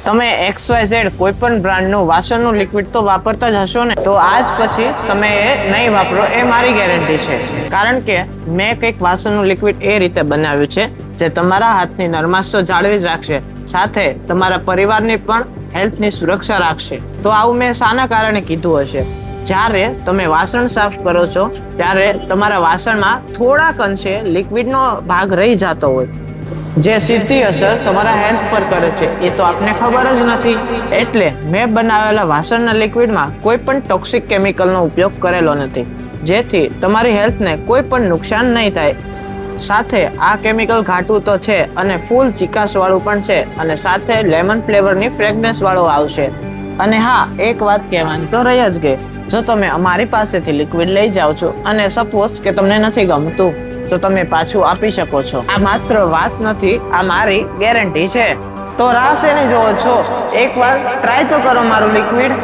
તમે XYZ કોઈ પણ બ્રાન્ડનું વાસણનું લિક્વિડ તો વાપરતા જ હશો ને, તો આજ પછી તમે એ નહીં વાપરો એ મારી ગેરંટી છે. કારણ કે મેં કંઈક વાસણનું લિક્વિડ એ રીતે બનાવ્યું છે જે તમારા હાથની નરમાશ તો જાળવી જ રાખશે, સાથે તમારા પરિવારની પણ હેલ્થની સુરક્ષા રાખશે. તો આવું મેં શાના કારણે કીધું હશે? જ્યારે તમે વાસણ સાફ કરો છો ત્યારે તમારા વાસણમાં થોડાક અંશે લિક્વિડનો ભાગ રહી જતો હોય, જે સીધી અસર તમારા હેલ્થ પર કરે છે એ તો આપને ખબર જ નથી. એટલે મેં બનાવેલા વાસણના લિક્વિડમાં કોઈ પણ ટોક્સિક કેમિકલનો ઉપયોગ કરેલો નથી, જેથી તમારી હેલ્થને કોઈ પણ નુકસાન નહીં થાય. સાથે આ કેમિકલ ઘાટું તો છે અને ફૂલ ચીકાશ વાળું પણ છે, અને સાથે લેમન ફ્લેવરની ફ્રેગ્રન્સ વાળું આવશે. અને હા, એક વાત કહેવાની તો રહી જ ગઈ, જો તમે અમારી પાસેથી લિક્વિડ લઈ જાઓ છો અને સપોઝ કે તમને નથી ગમતું તો તમે પાછું આપી શકો છો. આ માત્ર વાત નથી, આ મારી ગેરંટી છે. તો રાહ શેની જોવો છો? એકવાર ટ્રાય તો કરો મારું લિક્વિડ.